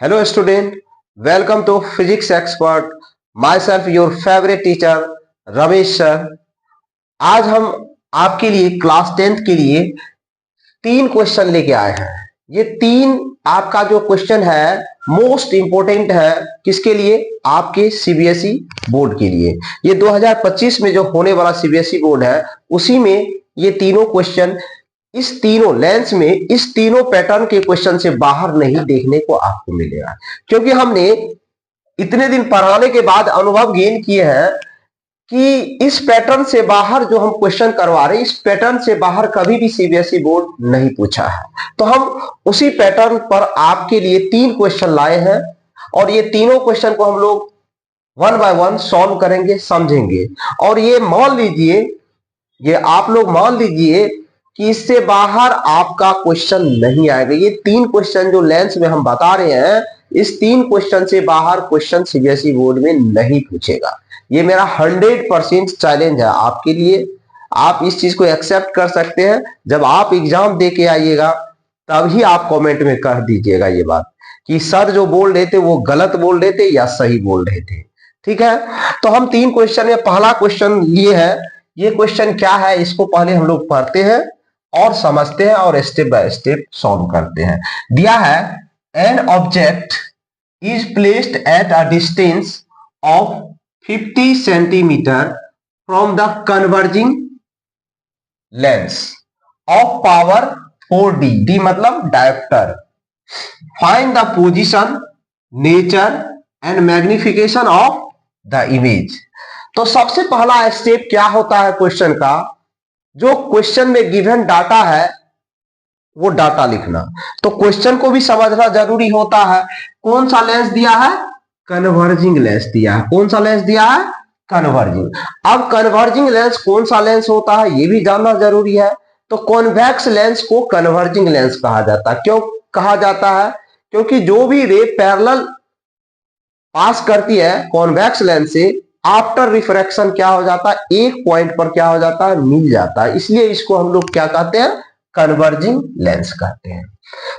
Hello student, welcome to Physics Expert. Myself your favorite teacher Ramesh sir. आज हम आपके लिए क्लास 10th के लिए 3 क्वेश्चन लेके आए हैं। ये 3 आपका जो क्वेश्चन है मोस्ट इंपोर्टेंट है किसके लिए? आपके सीबीएसई बोर्ड के लिए। ये 2025 में जो होने वाला सीबीएसई बोर्ड है उसी में ये तीनों क्वेश्चन, इस तीनों लेंस में इस तीनों पैटर्न के क्वेश्चन से बाहर नहीं देखने को आपको मिलेगा, क्योंकि हमने इतने दिन पढ़ाने के बाद अनुभव गेन किए हैं कि इस पैटर्न से बाहर जो हम क्वेश्चन करवा रहे हैं, इस पैटर्न से बाहर कभी भी सीबीएसई बोर्ड नहीं पूछा है। तो हम उसी पैटर्न पर आपके लिए 3 क्वेश्चन लाए हैं और ये तीनों क्वेश्चन को हम लोग 1 बाय 1 सॉल्व करेंगे, समझेंगे। और ये मान लीजिए, ये आप लोग मान लीजिए कि इससे बाहर आपका क्वेश्चन नहीं आएगा। ये 3 क्वेश्चन जो लेंस में हम बता रहे हैं, इस 3 क्वेश्चन से बाहर क्वेश्चन सीबीएसई बोर्ड में नहीं पूछेगा। ये मेरा 100% चैलेंज है आपके लिए। आप इस चीज को एक्सेप्ट कर सकते हैं। जब आप एग्जाम दे के आइएगा तभी आप कमेंट में कह दीजिएगा ये बात कि सर जो बोल रहे थे वो गलत बोल रहे थे या सही बोल रहे थे। ठीक है, तो हम 3 क्वेश्चन में पहला क्वेश्चन ये है। ये क्वेश्चन क्या है इसको पहले हम लोग पढ़ते हैं और समझते हैं और स्टेप बाय स्टेप सॉल्व करते हैं। दिया है an object is placed at a distance of 50 centimetre from the converging lens of power 4D, D मतलब dioptre. Find the position, nature and magnification of the image. तो सबसे पहला step क्या होता है क्वेश्चन का? जो क्वेश्चन में गिवन डाटा है वो डाटा लिखना। तो क्वेश्चन को भी समझना जरूरी होता है। कौन सा लेंस दिया है? कन्वर्जिंग लेंस दिया है। कौन सा लेंस दिया है? कन्वर्जिंग। अब कन्वर्जिंग लेंस कौन सा लेंस होता है ये भी जानना जरूरी है। तो कॉन्वेक्स लेंस को कन्वर्जिंग लेंस कहा जाता है। क्यों कहा जाता है? क्योंकि जो भी रे पैरेलल पास करती है कॉन्वेक्स लेंस से, आफ्टर रिफ्रैक्शन क्या हो जाता है? एक पॉइंट पर क्या हो जाता है? मिल जाता है। इसलिए इसको हम लोग क्या कहते हैं? कन्वर्जिंग लेंस कहते हैं।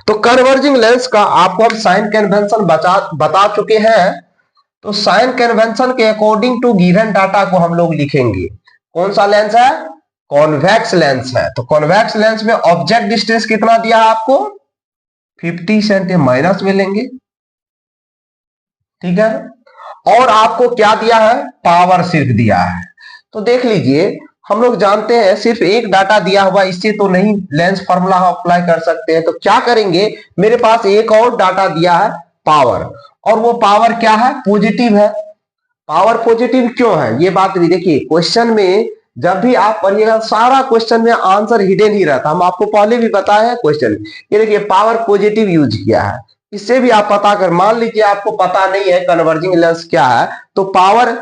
तो कन्वर्जिंग लेंस का आपको हम साइन कन्वेंशन बता चुके हैं। तो साइन कन्वेंशन के अकॉर्डिंग टू गिवन डाटा को हम लोग लिखेंगे। कौन सा लेंस है? कॉन्वेक्स लेंस है। तो कॉन्वेक्स लेंस में ऑब्जेक्ट डिस्टेंस कितना दिया है आपको? 50 सेंटीमीटर माइनस में लेंगे। ठीक है, और आपको क्या दिया है? पावर सिर्फ दिया है। तो देख लीजिए, हम लोग जानते हैं सिर्फ एक डाटा दिया हुआ, इससे तो नहीं लेंस फार्मूला अप्लाई कर सकते हैं। तो क्या करेंगे? मेरे पास एक और डाटा दिया है, पावर। और वो पावर क्या है? पॉजिटिव है। पावर पॉजिटिव क्यों है ये बात भी देखिए। क्वेश्चन में जब भी आप पढ़िएगा सारा क्वेश्चन में आंसर हिडन ही रहता। हम आपको पहले भी बताए हैं क्वेश्चन। ये देखिए पावर पॉजिटिव यूज किया है। इससे भी आप पता कर, मान लीजिए आपको पता नहीं है कन्वर्जिंग लेंस क्या है, तो पावर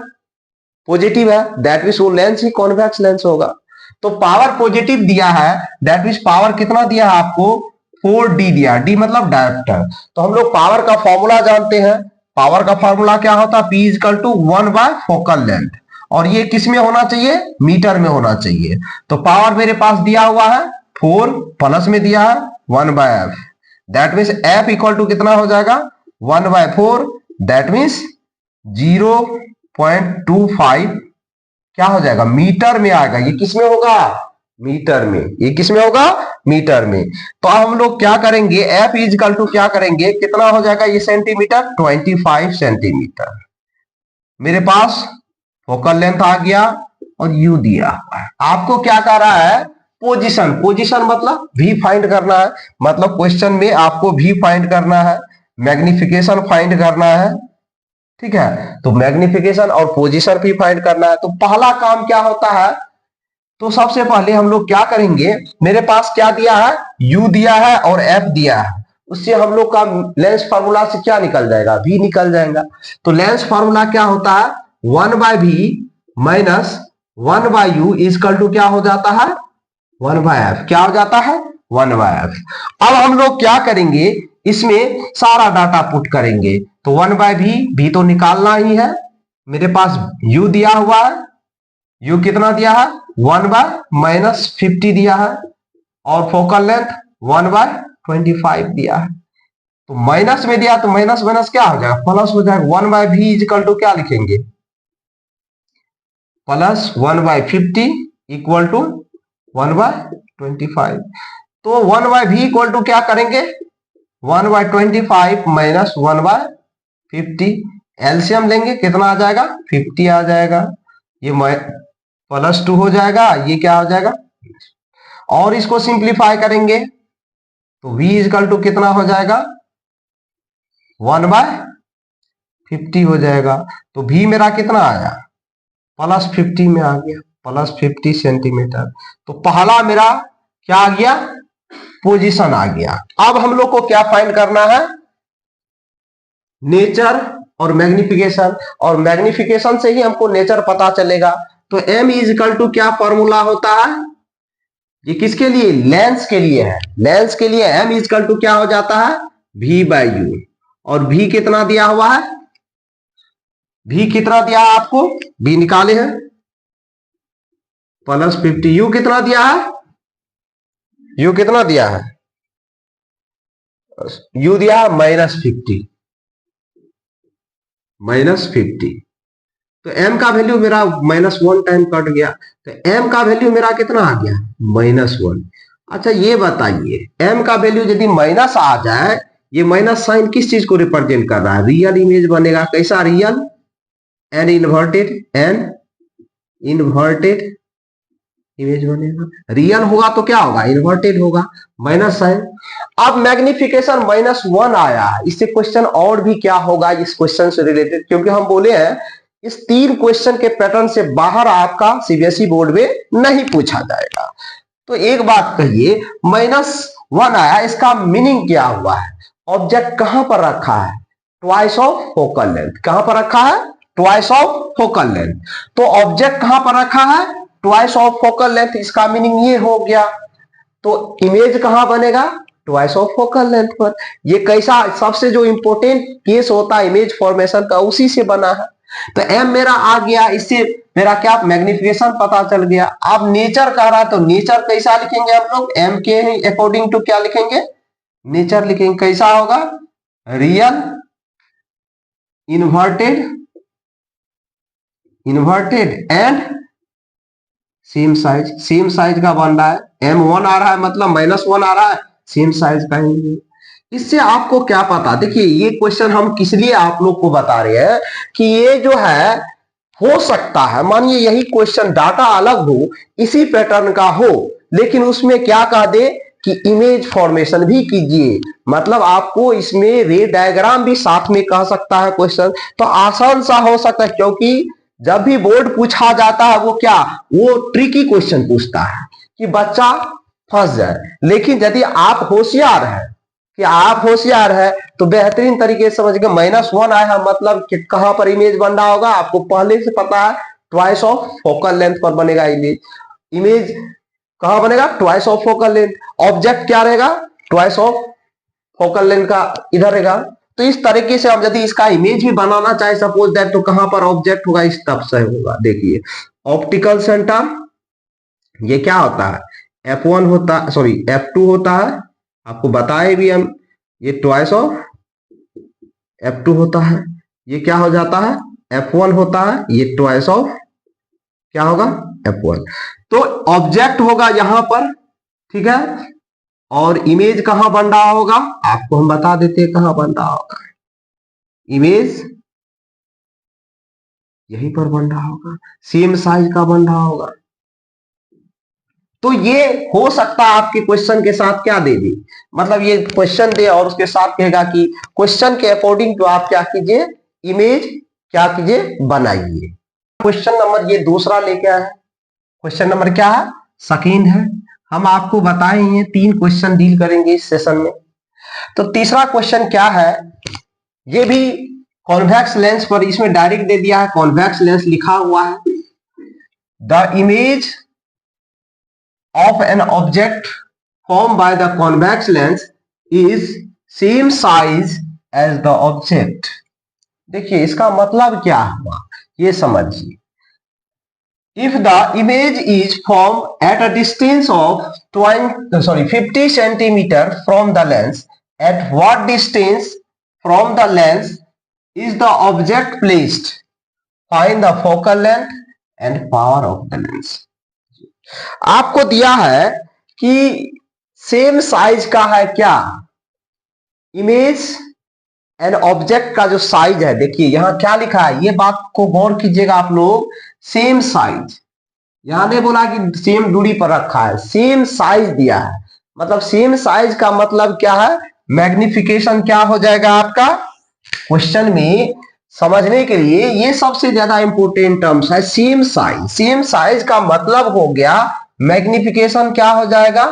पॉजिटिव है, दैट मींस वो लेंस ही कॉन्वेक्स लेंस होगा। तो पावर पॉजिटिव दिया है, दैट मींस पावर कितना दिया है आपको? 4D दिया। डी मतलब डायोप्टर। तो हम लोग पावर का फॉर्मूला जानते हैं। पावर का फॉर्मूला क्या होता है? P equal to 1 by focal length. और ये किस में होना चाहिए? मीटर में होना चाहिए। तो पावर मेरे पास दिया हुआ है 4, प्लस में दिया है 1 by F. That means F equal to कितना हो जाएगा? 1 बाय 4, दैट मीन्स 0.25 क्या हो जाएगा? मीटर में आएगा। ये किस में होगा? मीटर में। ये किस में होगा? मीटर में। तो अब हम लोग क्या करेंगे? एफ इक्वल टू क्या करेंगे? कितना हो जाएगा ये सेंटीमीटर? 25 सेंटीमीटर। मेरे पास फोकल लेंथ आ गया और यू दिया हुआ है। आपको क्या कह रहा है? पोजीशन। पोजीशन मतलब भी फाइंड करना है। मतलब क्वेश्चन में आपको भी फाइंड करना है, मैग्निफिकेशन फाइंड करना है। ठीक है, तो मैग्निफिकेशन और पोजीशन भी फाइंड करना है। तो पहला काम क्या होता है? तो सबसे पहले हम लोग क्या करेंगे? मेरे पास क्या दिया है? U दिया है और F दिया है। उससे हम लोग का लेंस फार्मूला से क्या निकल जाएगा? V निकल जाएगा। तो लेंस फार्मूला क्या होता है? 1 by V minus 1 by U equal to क्या हो जाता है? 1 बाय F। क्या हो जाता है? 1 बाय F। अब हम लोग क्या करेंगे? इसमें सारा डाटा पुट करेंगे। तो 1 बाय V तो निकालना ही है। मेरे पास U दिया हुआ है। U कितना दिया है? 1 बाय माइनस 50 दिया है। और फोकल लेंथ 1 बाय 25 दिया है। तो माइनस में दिया तो माइनस माइनस क्या हो जाएगा, प्लस हो जाएगा। 1/v इक्वल टू क्या लिखेंगे, प्लस 1/50 इक्वल टू 1/25। तो 1/v इक्वल टू क्या करेंगे, 1/25 माइनस 1/50। एलसीएम लेंगे कितना आ जाएगा, 50 आ जाएगा। ये +2 हो जाएगा, ये क्या हो जाएगा, और इसको सिंप्लीफाई करेंगे तो v इक्वल टू कितना हो जाएगा, 1/50 हो जाएगा। तो v मेरा कितना आया, +50 में आ गया, +50 सेंटीमीटर। तो पहला मेरा क्या आ गया, पोजीशन आ गया। अब हम लोग को क्या फाइंड करना है, नेचर और मैग्निफिकेशन, और मैग्निफिकेशन से ही हमको नेचर पता चलेगा। तो m इक्वल टू क्या फॉर्मूला होता है, ये किसके लिए, लेंस के लिए है। लेंस के लिए m इक्वल टू क्या हो जाता है, v/u। और v कितना दिया हुआ है, v कितना दिया है आपको, v निकाले हैं +50। u कितना दिया है, u कितना दिया है, u दिया है -50, -50। तो m का वैल्यू मेरा -1 टाइम कट गया, तो m का वैल्यू मेरा कितना आ गया, -1। अच्छा ये बताइए, m का वैल्यू यदि माइनस आ जाए, ये माइनस साइन किस चीज को रिप्रेजेंट कर रहा है, रियल इमेज बनेगा। कैसा real, an inverted, an inverted image बनेगा। रियल होगा तो क्या होगा, इन्वर्टेड होगा, माइनस साइन। अब मैग्निफिकेशन -1 आया, इससे क्वेश्चन और भी क्या होगा इस क्वेश्चन से रिलेटेड, क्योंकि हम बोले हैं इस 3 क्वेश्चन के पैटर्न से बाहर आपका सीबीएसई बोर्ड में नहीं पूछा जाएगा। तो एक बात कहिए, -1 आया, इसका मीनिंग क्या हुआ है, ऑब्जेक्ट कहां पर रखा है, ट्वाइस ऑफ फोकल लेंथ। कहां पर रखा है, ट्वाइस ऑफ फोकल लेंथ। तो ऑब्जेक्ट कहां पर रखा है, ट्वाइस ऑफ फोकल लेंथ, इसका मीनिंग ये हो गया। तो इमेज कहां बनेगा, ट्वाइस ऑफ फोकल लेंथ पर। ये कैसा, सबसे जो इंपॉर्टेंट केस होता है इमेज फॉर्मेशन का, उसी से बना है। तो m मेरा आ गया, इससे मेरा क्या मैग्निफिकेशन पता चल गया। अब नेचर कह रहा है, तो नेचर कैसा लिखेंगे हम लोग, m के अकॉर्डिंग टू क्या लिखेंगे, नेचर लिखेंगे। कैसा होगा, real inverted and same size. Same size का बन रहा है, m1 आ रहा है मतलब -1 आ रहा है, सेम साइज का ही। इससे आपको क्या पता, देखिए ये क्वेश्चन हम किस लिए आप लोग को बता रहे हैं कि ये जो है हो सकता है, मानिए यही क्वेश्चन डाटा अलग हो, इसी पैटर्न का हो, लेकिन उसमें क्या कह दे कि इमेज फॉर्मेशन भी कीजिए, मतलब आपको इसमें रे डायग्राम भी साथ में कह सकता है क्वेश्चन। तो आसान सा हो सकता है, क्योंकि जब भी बोर्ड पूछा जाता है वो क्या, वो ट्रिकी क्वेश्चन पूछता है कि बच्चा फंस जाए। लेकिन यदि आप होशियार है, कि आप होशियार है, तो बेहतरीन तरीके से समझ गए। -1 आया है मतलब कि कहां पर इमेज बन रहा होगा, आपको पहले से पता है, ट्वाइस ऑफ फोकल लेंथ पर बनेगा इमेज। इमेज कहां बनेगा, twice of focal length. Object क्या रहेगा, ट्वाइस ऑफ फोकल लेंथ का इधर रहेगा। तो इस तरीके से हम यदि इसका इमेज भी बनाना चाहे सपोज दैट, तो कहां पर ऑब्जेक्ट होगा, इस तरफ से होगा। देखिए ऑप्टिकल सेंटर, ये क्या होता है, F1 होता, सॉरी F2 होता है, आपको बताए भी हम, ये ट्वाइस ऑफ F2 होता है। ये क्या हो जाता है, F1 होता है, ये ट्वाइस ऑफ क्या होगा, F1। तो ऑब्जेक्ट होगा यहां पर, ठीक है, और इमेज कहां बन रहा होगा, आपको हम बता देते हैं कहां बन रहा होगा। इमेज यहीं पर बन रहा होगा, सेम साइज का बन रहा होगा। तो ये हो सकता है आपके क्वेश्चन के साथ क्या दे दी, मतलब ये क्वेश्चन दे और उसके साथ कहेगा कि क्वेश्चन के अकॉर्डिंग तो आप क्या कीजिए, इमेज क्या कीजिए, बनाइए। क्वेश्चन नंबर ये दूसरा लेके आया है। क्वेश्चन नंबर क्या है, सेकंड है। हम आपको बताए हैं 3 क्वेश्चन डील करेंगे इस सेशन में। तो तीसरा क्वेश्चन क्या है, ये भी कॉन्वेक्स लेंस पर, इसमें डायरेक्ट दे दिया है, कॉन्वेक्स लेंस लिखा हुआ है। The image of an object formed by the convex lens is same size as the object। देखिए इसका मतलब क्या हुआ, ये समझिए। If the image is formed at a distance of 50 centimeter from the lens, at what distance from the lens is the object placed, find the focal length and power of the lens. आपको दिया है कि same size का है क्या image and object का जो size है, देखिए यहां क्या लिखा है, ये बात को गौर कीजिएगा आप लोग, सेम साइज, यहां नहीं बोला कि सेम दूरी पर रखा है, सेम साइज दिया है, मतलब सेम साइज का मतलब क्या है, मैग्निफिकेशन क्या हो जाएगा आपका क्वेश्चन में समझने के लिए, ये सबसे ज्यादा इंपोर्टेंट टर्म्स है, सेम साइज। सेम साइज का मतलब हो गया मैग्निफिकेशन क्या हो जाएगा,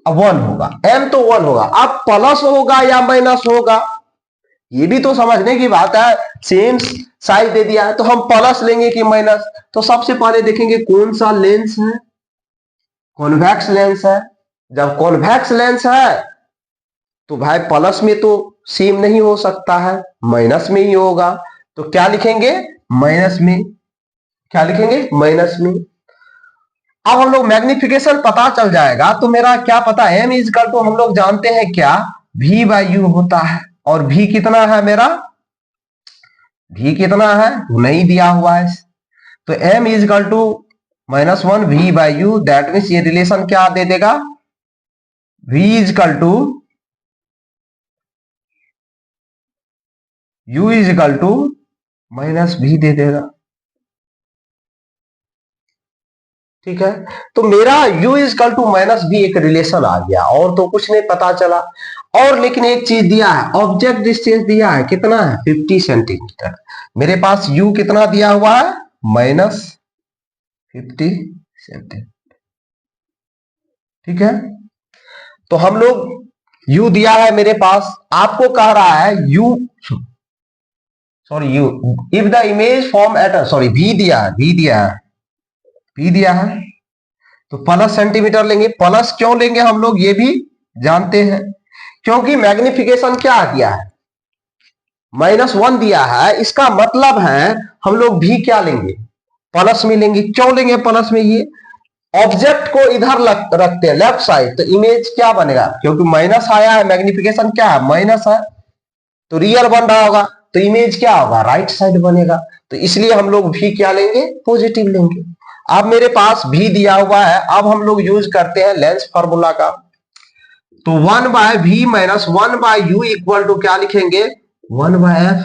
1 होगा, m तो 1 होगा। अब प्लस होगा या माइनस होगा, ये भी तो समझने की बात है, सेम साइज दे दिया है तो हम प्लस लेंगे कि माइनस। तो सबसे पहले देखेंगे कौन सा लेंस है, कॉन्वेक्स लेंस है। जब कॉन्वेक्स लेंस है तो भाई प्लस में तो सेम नहीं हो सकता है, माइनस में ही होगा, तो क्या लिखेंगे माइनस में, क्या लिखेंगे माइनस में। अब हम लोग मैग्निफिकेशन पता चल जाएगा, तो मेरा क्या पता है, m इजकल टू हम लोग जानते हैं क्या, v बाई यू होता है, और v कितना है मेरा, v कितना है वो नहीं दिया हुआ है, तो m equal to -1 v by U, that means ये रिलेशन क्या दे देगा, v equal to u equal to -v दे देगा, ठीक है। तो मेरा u इजकल टू -v एक रिलेशन आ गया, और तो कुछ नहीं पता चला। और लेकिन एक चीज दिया है, ऑब्जेक्ट डिस्टेंस दिया है, कितना है 50 सेंटीमीटर, मेरे पास u कितना दिया हुआ है -50 सेंटीमीटर, ठीक है। तो हम लोग u दिया है मेरे पास, आपको कह रहा है u if the image form at v दिया है, v दिया है तो प्लस सेंटीमीटर लेंगे। प्लस क्यों लेंगे हम लोग ये भी जानते हैं, क्योंकि मैग्निफिकेशन क्या दिया है -1 दिया है, इसका मतलब है हम लोग भी क्या लेंगे प्लस में लेंगे। क्यों लेंगे प्लस में, ये ऑब्जेक्ट को इधर रखते हैं लेफ्ट साइड, तो इमेज क्या बनेगा, क्योंकि माइनस आया है, मैग्निफिकेशन क्या है माइनस है, तो रियल बन रहा होगा, तो इमेज क्या होगा राइट साइड बनेगा, तो इसलिए हम लोग भी क्या लेंगे पॉजिटिव लेंगे। अब मेरे पास भी दिया हुआ है, अब हम लोग यूज करते हैं लेंस फार्मूला का, तो 1 by v minus 1 by U equal to क्या लिखेंगे 1 बाय f।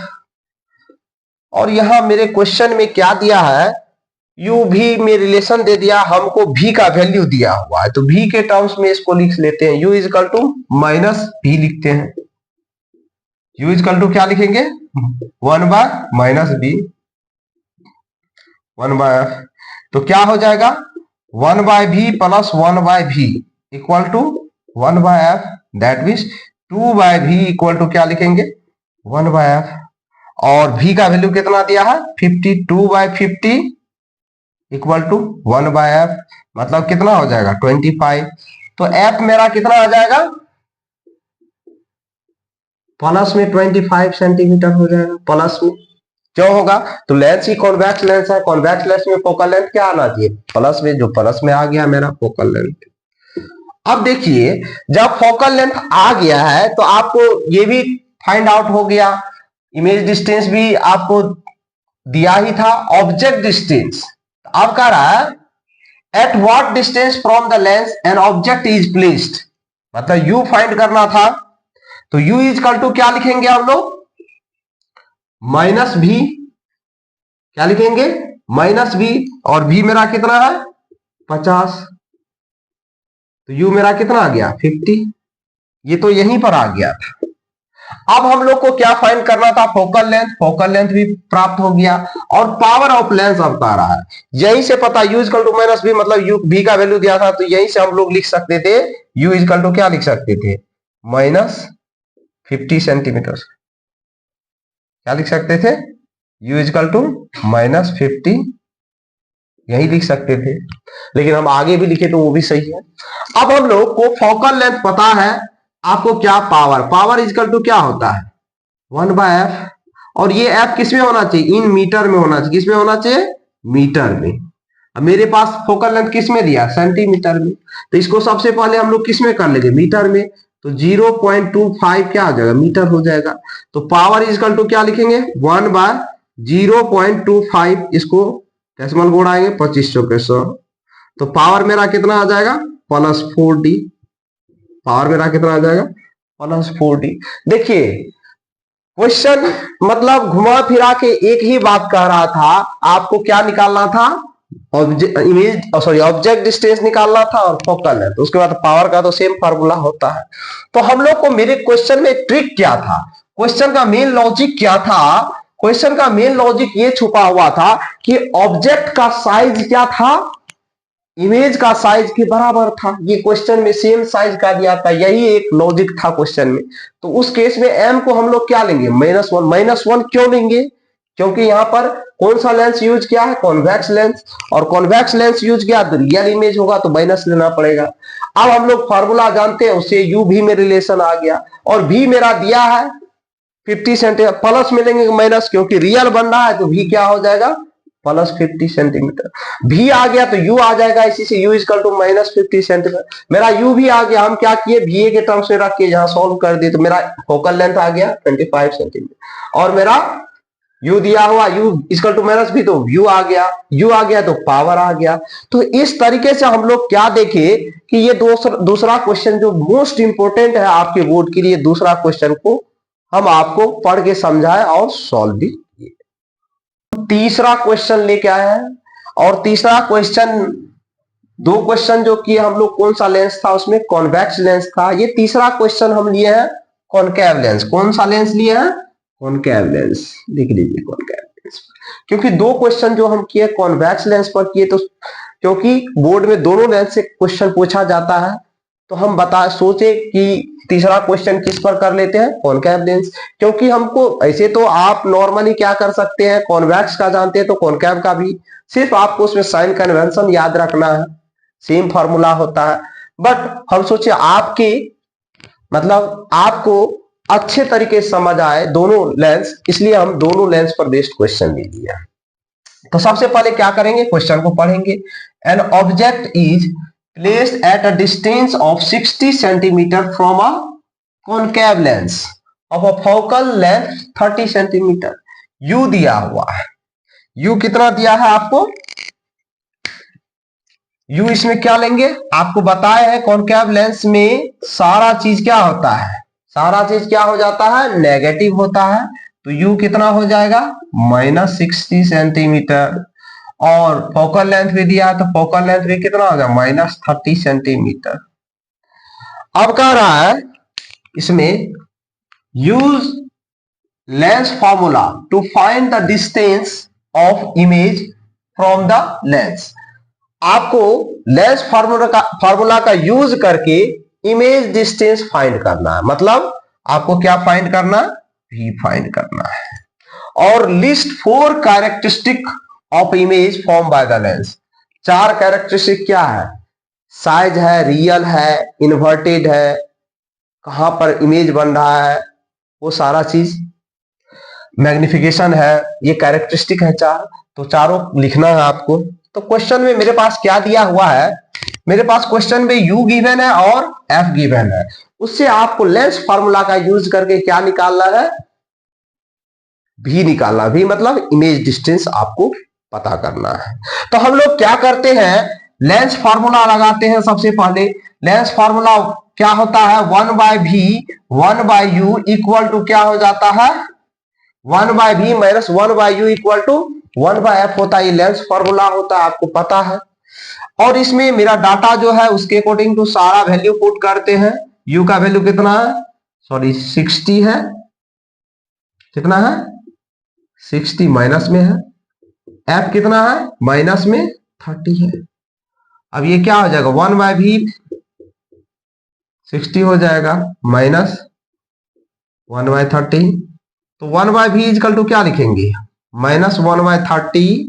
और यहां मेरे क्वेश्चन में क्या दिया है, u भी में रिलेशन दे दिया, हमको v का वैल्यू दिया हुआ है, तो v के टर्म्स में इसको लिख लेते हैं, u इजकल टू -v लिखते हैं, u इजकल टू क्या लिखेंगे 1 बाय -v 1 बाय f, तो क्या हो जाएगा 1 by v plus 1 by v equal to 1 by f, that means 2 by v equal to क्या लिखेंगे 1 बाय f, और v का वैल्यू कितना दिया है 50, 2 by 50 equal to 1 by f, मतलब कितना हो जाएगा 25। तो f मेरा कितना आ जाएगा प्लस में 25 सेंटीमीटर हो जाएगा, प्लस में क्यों होगा, तो लेंस ही कॉन्वेक्स लेंस है, कॉन्वेक्स लेंस में फोकल लेंथ क्या आना चाहिए प्लस में, जो प्लस में आ गया मेरा फोकल लेंथ। अब देखिए जब फोकल लेंथ आ गया है तो आपको ये भी फाइंड आउट हो गया, इमेज डिस्टेंस भी आपको दिया ही था, ऑब्जेक्ट डिस्टेंस अब कह रहा है at what distance from the lens N object is placed, मतलब u फाइंड करना था, तो u इजकल टू क्या लिखेंगे हम लोग -v, क्या लिखेंगे -v, और v मेरा कितना है 50, तो u मेरा कितना आ गया 50, ये तो यहीं पर आ गया था। अब हम लोग को क्या फाइंड करना था फोकल लेंथ, फोकल लेंथ भी प्राप्त हो गया, और पावर ऑफ लेंस अब आ रहा है, यहीं से पता u इजकल टू -v, मतलब u v का वैल्यू दिया था, तो यहीं से हम लोग लिख सकते थे u इजकल टू क्या लिख सकते थे -50 सेंटीमीटर, क्या लिख सकते थे u इजकल टू -50, यही लिख सकते थे, लेकिन हम आगे भी लिखे तो वो भी सही है। अब हम लोग को फोकल लेंथ पता है, आपको क्या पावर इजकल टू क्या होता है 1 बाय f, और ये f किस में होना चाहिए इन मीटर में होना चाहिए, किस में होना चाहिए मीटर में। अब मेरे पास फोकल लेंथ किस में दिया सेंटीमीटर में, तो इसको सबसे पहले हम लोग किस में कर लेंगे मीटर में, तो 0.25 क्या आ जाएगा, मीटर हो जाएगा। तो पावर इजकल टू क्या लिखेंगे, 1/0.25, इसको डेसिमल बोर्ड आएंगे 2500 के 100। तो पावर मेरा कितना आ जाएगा, +4d। पावर मेरा कितना आ जाएगा, +4d। देखिए क्वेश्चन मतलब घुमा फिरा के एक ही बात कह रहा था, आपको क्या निकालना था, ऑब्जेक्ट डिस्टेंस निकालना था और फोकल लेंथ। उसके बाद पावर का तो सेम फार्मूला होता है। तो हम लोग को मेरे क्वेश्चन में ट्रिक क्या था, क्वेश्चन का मेन लॉजिक क्या था, क्वेश्चन का मेन लॉजिक ये छुपा हुआ था कि ऑब्जेक्ट का साइज क्या था, इमेज का साइज के बराबर था। ये क्वेश्चन में सेम साइज का दिया था, यही एक लॉजिक था क्वेश्चन में। तो उस केस में m को हम लोग क्या लेंगे, -1। -1 क्यों लेंगे, क्योंकि यहां पर कौन सा लेंस यूज किया है, कॉन्वेक्स लेंस, और कॉन्वेक्स लेंस यूज किया तो रियल इमेज होगा, तो माइनस लेना पड़ेगा। अब हम लोग फार्मूला जानते हैं, उससे u v में रिलेशन आ गया, और v मेरा दिया है 50 सेंटीमीटर, प्लस मिलेंगे माइनस, क्योंकि रियल बन रहा है तो v क्या हो जाएगा, +50 सेंटीमीटर। v आ गया तो u आ जाएगा, इसी से u इक्वल टू -50 सेंटीमीटर। मेरा u भी आ गया, हम क्या किए, va के टर्म्स में रख के यहां सॉल्व कर दिए, तो मेरा फोकल लेंथ आ गया 25 सेंटीमीटर। और मेरा u दिया हुआ, u इक्वल टू माइनस भी, तो u आ गया तो पावर आ गया। तो इस तरीके से हम लोग क्या देखे कि ये दूसरा क्वेश्चन जो मोस्ट इंपोर्टेंट है आपके बोर्ड के लिए, दूसरा क्वेश्चन को हम आपको पढ़ के समझाए और सॉल्व भी किए। तीसरा क्वेश्चन लेके आए हैं, और तीसरा क्वेश्चन, दो क्वेश्चन जो किए हम लोग, कौन सा लेंस था उसमें, कॉन्वेक्स लेंस था। ये तीसरा क्वेश्चन हम लिए हैं कॉनकेव लेंस। कौन सा लेंस लिए हैं, कॉनकेव लेंस, लिख लीजिए कॉनकेव लेंस। क्योंकि दो क्वेश्चन जो हम किए कॉन्वेक्स लेंस पर किए, तो क्योंकि बोर्ड में दोनों लेंस से क्वेश्चन पूछा जाता है, तो हम सोचे कि तीसरा क्वेश्चन किस पर कर लेते हैं, कॉनकेव लेंस। क्योंकि हमको ऐसे तो आप नॉर्मली क्या कर सकते हैं, कॉन्वेक्स का जानते हैं तो कॉनकेव का भी, सिर्फ आपको उसमें साइन कन्वेंशन याद रखना है, सेम फार्मूला होता है। बट हम सोचे आपके मतलब आपको अच्छे तरीके से समझ आए दोनों लेंस, इसलिए हम दोनों लेंस पर बेस्ड क्वेश्चन ले लिया। तो सबसे पहले क्या करेंगे, क्वेश्चन को पढ़ेंगे। N object is placed at a distance of 60 centimeter from a concave lens of a focal length 30 centimeter। u दिया हुआ है, u कितना दिया है आपको, u इसमें क्या लेंगे, आपको बताया है कॉनकेव लेंस में सारा चीज क्या होता है, सारा चीज क्या हो जाता है, नेगेटिव होता है। तो u कितना हो जाएगा, -60 सेंटीमीटर। और फोकल लेंथ भी दिया है, तो फोकल लेंथ भी कितना हो गया, -30 सेंटीमीटर। अब कह रहा है इसमें use lens formula to find the distance of image from the lens. आपको लेंस फॉर्मूला का यूज करके इमेज डिस्टेंस फाइंड करना है। मतलब आपको क्या फाइंड करना, v फाइंड करना है। और list 4 characteristic of image form by the lens. 4 characteristic क्या है, साइज है, रियल है, इन्वर्टेड है, कहां पर इमेज बन रहा है, वो सारा चीज, मैग्निफिकेशन है, ये कैरेक्टरिस्टिक है 4। तो चारों लिखना है आपको। तो क्वेश्चन में मेरे पास क्या दिया हुआ है, मेरे पास क्वेश्चन में u गिवन है और f गिवन है, उससे आपको लेंस फार्मूला का यूज करके क्या निकालना है, v निकालना। v मतलब इमेज डिस्टेंस आपको पता करना है। तो हम लोग क्या करते हैं, लेंस फार्मूला लगाते हैं। सबसे पहले लेंस फार्मूला क्या होता है, 1/v 1/u इक्वल टू क्या हो जाता है, 1/v minus 1/u equal to 1/f होता है। ये लेंस फार्मूला होता है, आपको पता है। और इसमें मेरा डाटा जो है उसके अकॉर्डिंग टू सारा वैल्यू पुट करते हैं। u का वैल्यू कितना है, सॉरी 60 है, कितना है 60, माइनस में है। f कितना है, माइनस में 30 है। अब ये क्या हो जाएगा, 1/v 60 हो जाएगा माइनस 1/30। तो 1/v इक्वल टू क्या लिखेंगे, -1/30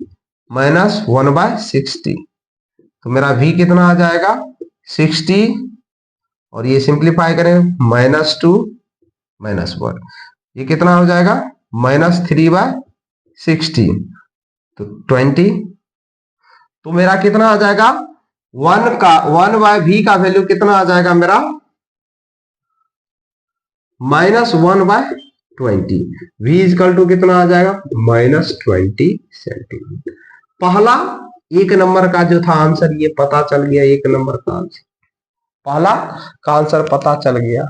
माइनस 1/60। तो मेरा v कितना आ जाएगा 60, और ये सिंप्लीफाई करें -2 -1, ये कितना हो जाएगा -3/60, तो 20। तो मेरा कितना आ जाएगा, 1/v का वैल्यू कितना आ जाएगा मेरा -1/20। v इजकल टू कितना आ जाएगा, -20 सेंटीमीटर। पहला एक नंबर का जो था आंसर ये पता चल गया, एक नंबर का आंसर, पहला का आंसर पता चल गया।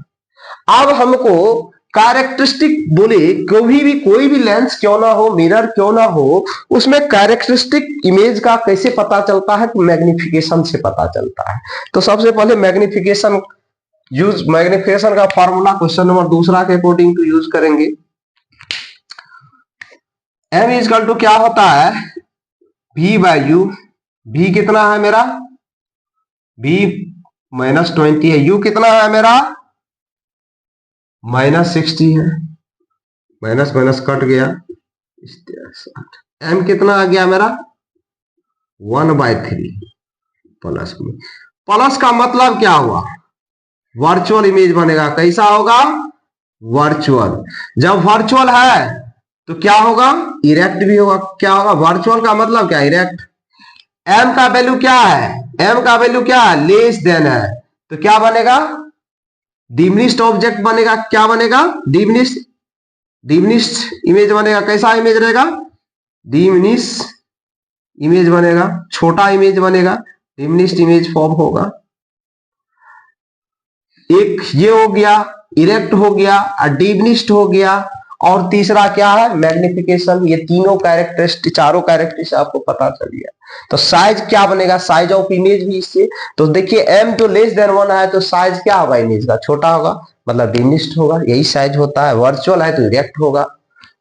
अब हमको कैरेक्टरिस्टिक बोले, कोई भी लेंस क्यों ना हो, मिरर क्यों ना हो, उसमें कैरेक्टरिस्टिक इमेज का कैसे पता चलता है, तो मैग्निफिकेशन से पता चलता है। तो सबसे पहले मैग्निफिकेशन का फॉर्मूला क्वेश्चन नंबर दूसरा के अकॉर्डिंग टू यूज करेंगे। m इजकल टू क्या होता है, v बाय u। v कितना है मेरा, v -20 है, u कितना है मेरा, -60 है, माइनस माइनस कट गया, m कितना आ गया मेरा, 1/3 प्लस में। प्लस का मतलब क्या हुआ, वर्चुअल इमेज बनेगा। कैसा होगा, वर्चुअल। जब वर्चुअल है तो क्या होगा, इरेक्ट भी होगा। क्या होगा, वर्चुअल का मतलब क्या, इरेक्ट। m का वैल्यू क्या है, m का वैल्यू क्या है, लेस देन है, तो क्या बनेगा, डिमिनिश्ड ऑब्जेक्ट बनेगा। क्या बनेगा, डिमिनिश्ड इमेज बनेगा। कैसा इमेज रहेगा, डिमिनिश्ड इमेज बनेगा, छोटा इमेज बनेगा, डिमिनिश्ड इमेज फॉर्म होगा। एक ये हो गया, इरेक्ट हो गया, डिमिनिश्ड हो गया, और तीसरा क्या है, मैग्निफिकेशन। ये तीनों कैरेक्टरिस्टिक, चारों कैरेक्टरिस्टिक आपको पता चल गया। तो साइज क्या बनेगा, साइज ऑफ इमेज भी इससे, तो देखिए m जो लेस देन 1 है तो साइज क्या होगा, इमेज का छोटा होगा, मतलब डिमिनिश्ड होगा, यही साइज होता है। वर्चुअल है तो इरेक्ट होगा।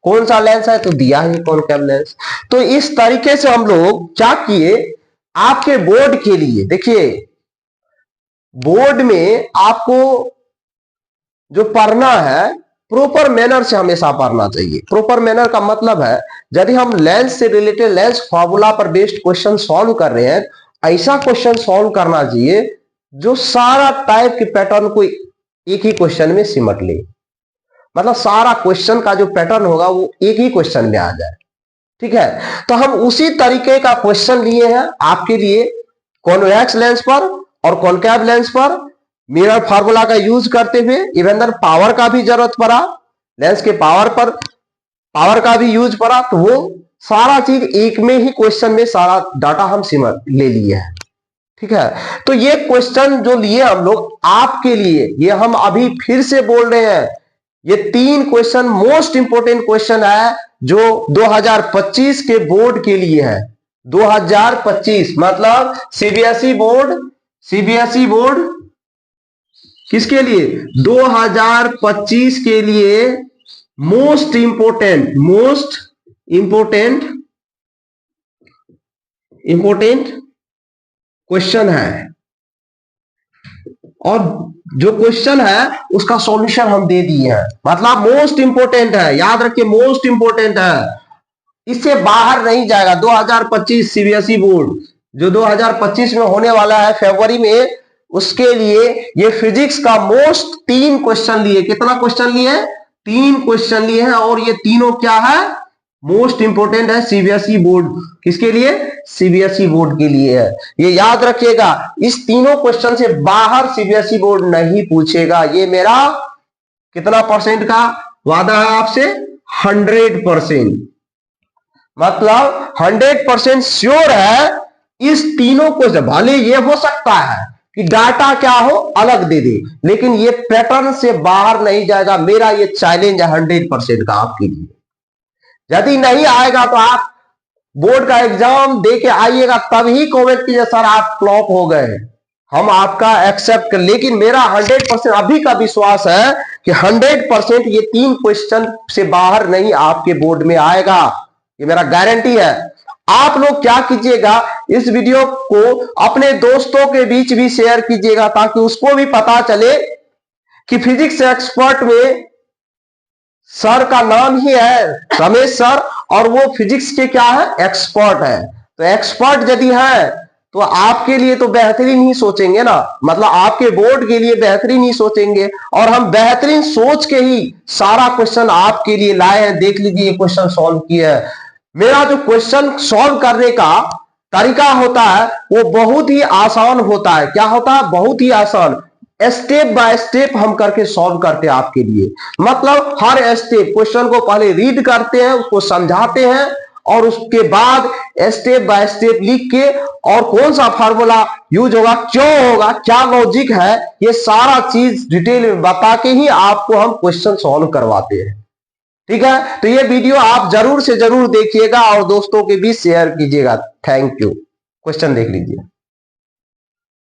कौन सा लेंस है, तो दिया है कॉनकेव लेंस। तो इस तरीके से हम लोग क्या किए, आपके बोर्ड के लिए, देखिए बोर्ड में आपको जो पढ़ना है प्रॉपर मैनर से हमेशा पढ़ना चाहिए। प्रॉपर मैनर का मतलब है, यदि हम लेंस से रिलेटेड, लेंस फॉर्मूला पर बेस्ड क्वेश्चन सॉल्व कर रहे हैं, ऐसा क्वेश्चन सॉल्व करना चाहिए जो सारा टाइप के पैटर्न को एक ही क्वेश्चन में सिमट ले। मतलब सारा क्वेश्चन का जो पैटर्न होगा वो एक ही क्वेश्चन में आ जाए, ठीक है। तो हम उसी तरीके का क्वेश्चन लिए हैं आपके लिए, कॉन्वेक्स लेंस पर और कॉनकेव लेंस पर मिरर फार्मूला का यूज करते हुए। इवन पावर का भी जरूरत पड़ा, लेंस के पावर पर पावर का भी यूज पड़ा, तो वो सारा चीज एक में ही क्वेश्चन में सारा डाटा हम सिमट ले लिए हैं, ठीक है। तो ये क्वेश्चन जो लिए हम लोग आपके लिए, ये हम अभी फिर से बोल रहे हैं, ये 3 क्वेश्चन मोस्ट इंपोर्टेंट क्वेश्चन है जो 2025 के बोर्ड के लिए है। 2025 मतलब सीबीएसई बोर्ड किसके लिए, 2025 के लिए मोस्ट इंपोर्टेंट क्वेश्चन है। और जो क्वेश्चन है उसका सॉल्यूशन हम दे दिए हैं, मतलब मोस्ट इंपोर्टेंट है, याद रखिए मोस्ट इंपोर्टेंट है, इससे बाहर नहीं जाएगा। 2025 सीबीएसई बोर्ड जो 2025 में होने वाला है फरवरी में, उसके लिए ये फिजिक्स का मोस्ट 3 क्वेश्चन लिए। कितना क्वेश्चन लिए, 3 क्वेश्चन लिए हैं, और ये तीनों क्या है, मोस्ट इंपोर्टेंट है सीबीएसई बोर्ड। किसके लिए, सीबीएसई बोर्ड के लिए है। ये याद रखिएगा, इस तीनों क्वेश्चन से बाहर सीबीएसई बोर्ड नहीं पूछेगा। ये मेरा कितना परसेंट का वादा है आपसे, 100%, मतलब 100% श्योर है इस तीनों क्वेश्चन। भले ये हो सकता है कि डाटा क्या हो अलग दे दे, लेकिन ये पैटर्न से बाहर नहीं जाएगा। मेरा ये चैलेंज है 100% का आपके लिए। यदि नहीं आएगा तो आप बोर्ड का एग्जाम दे के आइएगा, तभी कमेंट कीजिए सर आप फ्लॉप हो गए, हम आपका एक्सेप्ट कर। लेकिन मेरा 100% अभी का विश्वास है कि 100% ये 3 क्वेश्चन से बाहर नहीं आपके बोर्ड में आएगा, ये मेरा गारंटी है। आप लोग क्या कीजिएगा, इस वीडियो को अपने दोस्तों के बीच भी शेयर कीजिएगा, ताकि उसको भी पता चले कि फिजिक्स एक्सपर्ट में सर का नाम ही है रमेश सर, और वो फिजिक्स के क्या है, एक्सपर्ट है। तो एक्सपर्ट यदि है तो आपके लिए तो बेहतरीन ही सोचेंगे ना, मतलब आपके बोर्ड के लिए बेहतरीन ही सोचेंगे। और हम बेहतरीन सोच के ही सारा क्वेश्चन आपके लिए लाए हैं। देख लीजिए ये क्वेश्चन सॉल्व किया है। मेरा जो क्वेश्चन सॉल्व करने का तरीका होता है वो बहुत ही आसान होता है। क्या होता है, बहुत ही आसान। स्टेप बाय स्टेप हम करके सॉल्व करते हैं आपके लिए। मतलब हर स्टेप क्वेश्चन को पहले रीड करते हैं, उसको समझाते हैं और उसके बाद स्टेप बाय स्टेप लिख के और कौन सा फार्मूला यूज होगा, क्यों होगा, क्या लॉजिक है, ये सारा चीज डिटेल में बता के ही आपको हम क्वेश्चन सॉल्व करवाते हैं। ठीक है, तो ये वीडियो आप जरूर से जरूर देखिएगा और दोस्तों के बीच शेयर कीजिएगा। Thank you. क्वेश्चन देख लीजिए।